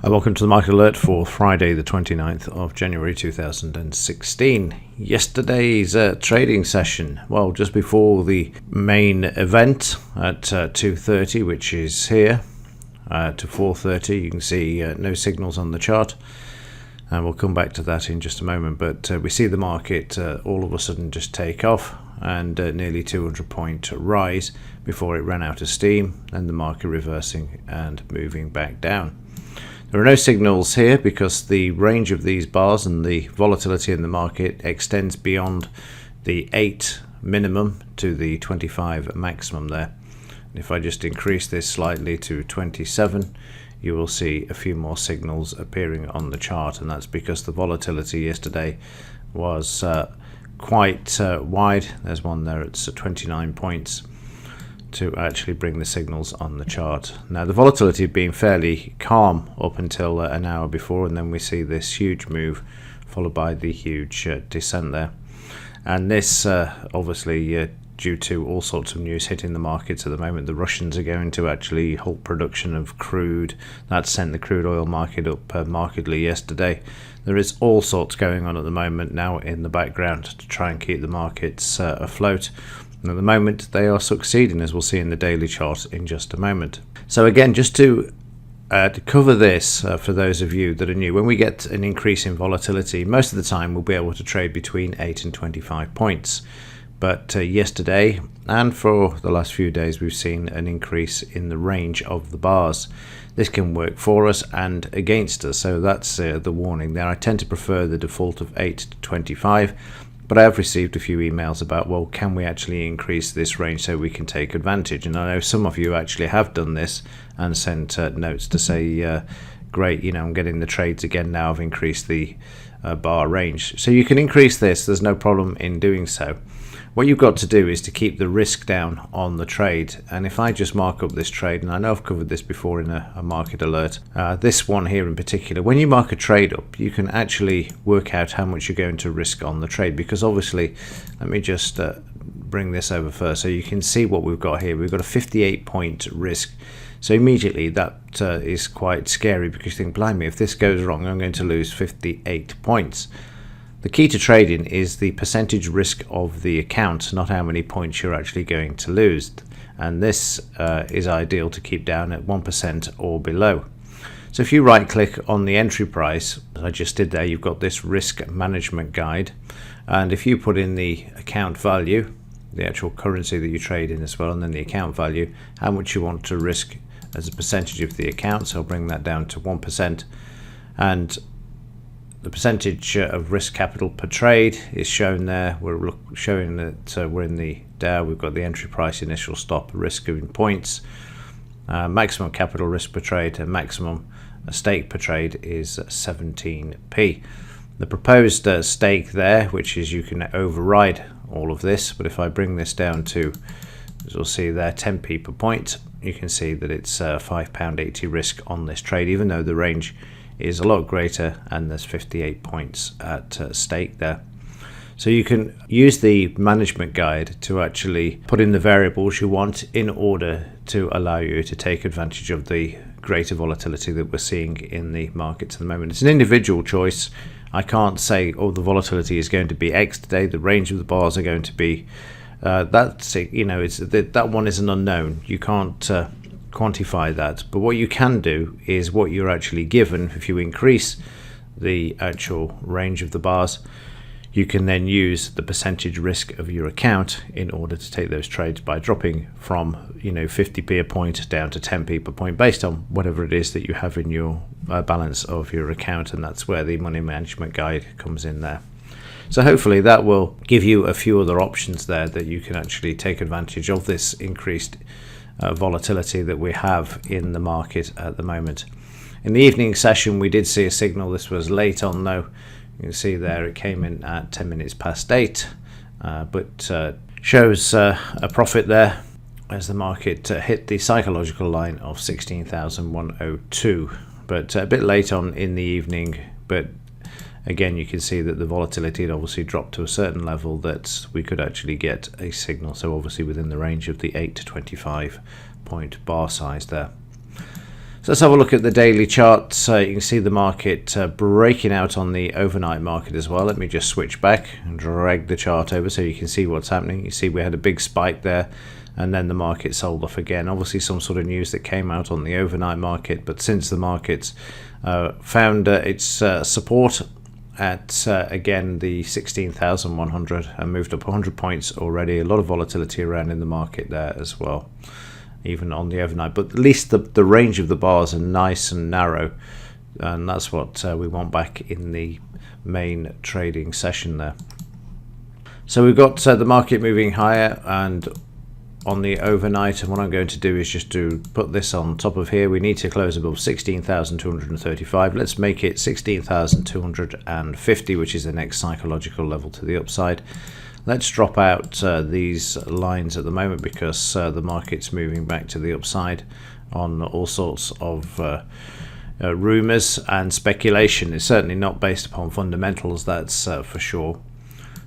Welcome to the Market Alert for Friday the 29th of January 2016. Yesterday's trading session, well, just before the main event at 2:30, which is here, to 4:30, you can see no signals on the chart. And we'll come back to that in just a moment, but we see the market all of a sudden just take off and nearly 200-point rise before it ran out of steam, and the market reversing and moving back down. There are no signals here because the range of these bars and the volatility in the market extends beyond the 8 minimum to the 25 maximum there. If I just increase this slightly to 27, you will see a few more signals appearing on the chart, and that's because the volatility yesterday was quite wide. There's one there, it's 29 points to actually bring the signals on the chart. Now the volatility had been fairly calm up until an hour before, and then we see this huge move followed by the huge descent there. And this obviously due to all sorts of news hitting the markets at the moment. The Russians are going to actually halt production of crude. That sent the crude oil market up markedly yesterday. There is all sorts going on at the moment now in the background to try and keep the markets afloat. And at the moment they are succeeding, as we'll see in the daily chart in just a moment. So again, just to cover this for those of you that are new, when we get an increase in volatility, most of the time we'll be able to trade between 8 and 25 points. But yesterday and for the last few days we've seen an increase in the range of the bars. This can work for us and against us, so that's the warning there. I tend to prefer the default of 8 to 25. But I have received a few emails about, well, can we actually increase this range so we can take advantage? And I know some of you actually have done this and sent notes to say, great, I'm getting the trades again now. I've increased the bar range. So you can increase this. There's no problem in doing so. What you've got to do is to keep the risk down on the trade. And if I just mark up this trade, and I know I've covered this before in a market alert, this one here in particular, when you mark a trade up, you can actually work out how much you're going to risk on the trade. Because obviously, let me just bring this over first so you can see what we've got here. We've got a 58-point risk. So immediately that is quite scary, because you think, blimey, if this goes wrong, I'm going to lose 58 points. The key to trading is the percentage risk of the account, not how many points you're actually going to lose. And this is ideal to keep down at 1% or below. So if you right click on the entry price, as I just did there, you've got this risk management guide. And if you put in the account value, the actual currency that you trade in as well, and then the account value, how much you want to risk as a percentage of the account, so I'll bring that down to 1%. And the percentage of risk capital per trade is shown there. We're showing that we're in the Dow. We've got the entry price, initial stop, risk in points, maximum capital risk per trade, and maximum stake per trade is 17p. The proposed stake there, which is you can override all of this, but if I bring this down to, as you'll see there, 10p per point, you can see that it's £5.80 risk on this trade, even though the range is a lot greater and there's 58 points at stake there. So you can use the management guide to actually put in the variables you want in order to allow you to take advantage of the greater volatility that we're seeing in the markets at the moment. It's an individual choice. I can't say, oh, the volatility is going to be X today, the range of the bars are going to be that one is an unknown. You can't quantify that, but what you can do is what you're actually given. If you increase the actual range of the bars, you can then use the percentage risk of your account in order to take those trades by dropping from 50p a point down to 10p per point based on whatever it is that you have in your balance of your account, and that's where the money management guide comes in there. So hopefully that will give you a few other options there that you can actually take advantage of this increased volatility that we have in the market at the moment. In the evening session we did see a signal. This was late on though. You can see there it came in at 10 minutes past 8, but shows a profit there as the market hit the psychological line of 16,102, but a bit late on in the evening. But again, you can see that the volatility had obviously dropped to a certain level that we could actually get a signal, so obviously within the range of the 8 to 25 point bar size there. So let's have a look at the daily chart. You can see the market breaking out on the overnight market as well. Let me just switch back and drag the chart over so you can see what's happening. You see we had a big spike there, and then the market sold off again. Obviously some sort of news that came out on the overnight market, but since the market's found its support at again the 16,100 and moved up 100 points already. A lot of volatility around in the market there as well, even on the overnight, but at least the range of the bars are nice and narrow, and that's what we want back in the main trading session there. So we've got the market moving higher and on the overnight, and what I'm going to do is just to put this on top of here. We need to close above 16,235. Let's make it 16,250, which is the next psychological level to the upside. Let's drop out these lines at the moment because the market's moving back to the upside on all sorts of rumours and speculation. It's certainly not based upon fundamentals, that's for sure.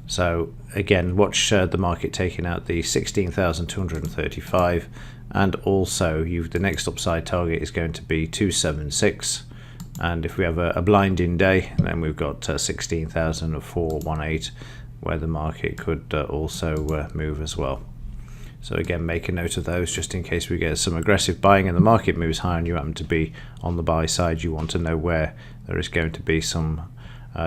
So again, watch the market taking out the 16,235, and also the next upside target is going to be 276. And if we have a blinding day, then we've got 16,418. Where the market could also move as well. So again, make a note of those just in case we get some aggressive buying and the market moves higher and you happen to be on the buy side. You want to know where there is going to be some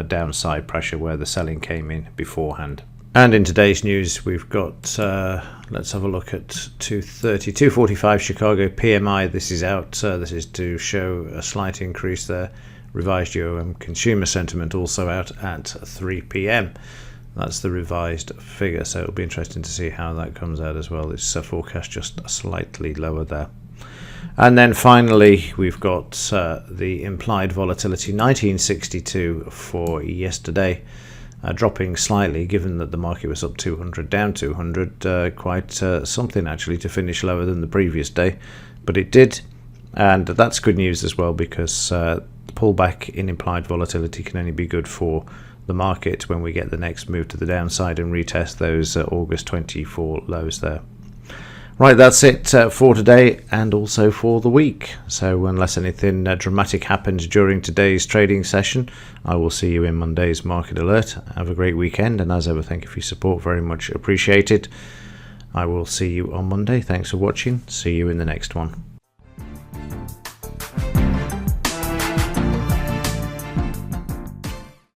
downside pressure where the selling came in beforehand. And in today's news, we've got, let's have a look at 245 Chicago PMI. This is out. This is to show a slight increase there. Revised consumer sentiment also out at 3 p.m. That's the revised figure, so it'll be interesting to see how that comes out as well. It's forecast just slightly lower there. And then finally, we've got the implied volatility, 1962 for yesterday, dropping slightly, given that the market was up 200, down 200, quite something actually to finish lower than the previous day. But it did, and that's good news as well, because the pullback in implied volatility can only be good for the market when we get the next move to the downside and retest those August 24 lows there. Right, that's it for today and also for the week. So unless anything dramatic happens during today's trading session, I will see you in Monday's Market Alert. Have a great weekend, and as ever, thank you for your support, very much appreciated. I will see you on Monday. Thanks for watching. See you in the next one.